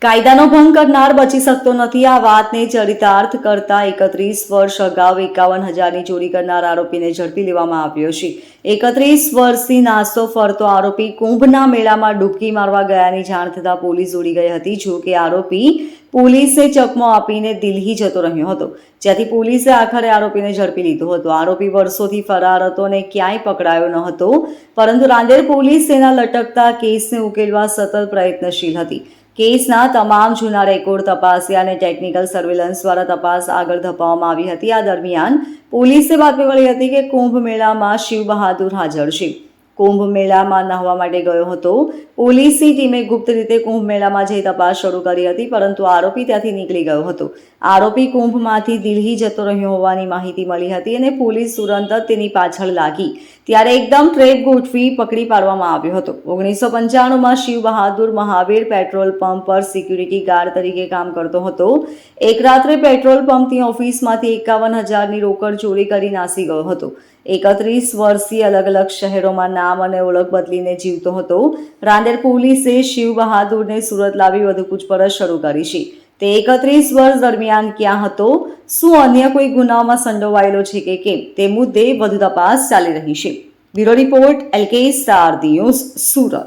કાયદાનો ભંગ કરનાર બચી શકતો નથી આ વાતને ચરિતાર્થ કરતા 31 વર્ષ અગાઉ 51,000ની ચોરી કરનાર આરોપીને ઝડપી લેવામાં આવ્યો છે। 31 વર્ષથી નાસ્તો ફરતો આરોપી કુંભના મેળામાં ડૂબકી મારવા ગયાની જાણ થતાં પોલીસ દોડી ગઈ હતી। જો કે આરોપી પોલીસે ચકમો આપીને દિલ્હી જતો રહ્યો હતો, જ્યાંથી પોલીસે આખરે આરોપીને ઝડપી લીધો હતો। આરોપી વર્ષોથી ફરાર હતો અને ક્યાંય પકડાયો ન હતો, પરંતુ રાંદેર પોલીસ તેના લટકતા કેસને ઉકેલવા સતત પ્રયત્નશીલ હતી। કેસના તમામ જૂના રેકોર્ડ તપાસ્યા અને ટેકનિકલ સર્વેલન્સ દ્વારા તપાસ આગળ ધપાવવામાં આવી હતી। આ દરમિયાન પોલીસે બાતમી મળી હતી કે કુંભ મેળામાં શિવ બહાદુર હાજર છે। કુંભ મેળામાં નહાવા માટે ગયો હતો। પોલીસની ટીમે ગુપ્ત રીતે કુંભ મેળામાં જઈ તપાસ શરૂ કરી હતી, પરંતુ આરોપી ત્યાંથી નીકળી ગયો હતો। આરોપી કુંભમાંથી દિલ્હી જતો રહ્યો હોવાની માહિતી મળી હતી અને પોલીસ તુરંત જ તેની પાછળ લાગી ત્યારે એકદમ ટ્રેપ ગોઠવી પકડી પાડવામાં આવ્યો હતો। 1995માં શિવ બહાદુર મહાવીર પેટ્રોલ પંપ પર સિક્યુરિટી ગાર્ડ તરીકે કામ કરતો હતો। એક રાત્રે પેટ્રોલ પંપની ઓફિસમાંથી 51,000ની રોકડ ચોરી કરી નાસી ગયો હતો। 31 વર્ષથી અલગ અલગ શહેરોમાં નામ અને ઓળખ બદલીને જીવતો હતો। રાંદેર પોલીસે શિવ બહાદુરને સુરત લાવી વધુ પૂછપરછ શરૂ કરી છે। તે 31 વર્ષ દરમિયાન ક્યાં હતો, શું અન્ય કોઈ ગુનામાં સંડોવાયેલો છે કે કેમ, તે મુદ્દે વધુ તપાસ ચાલી રહી છે। Bureau report, LK star news, Surat.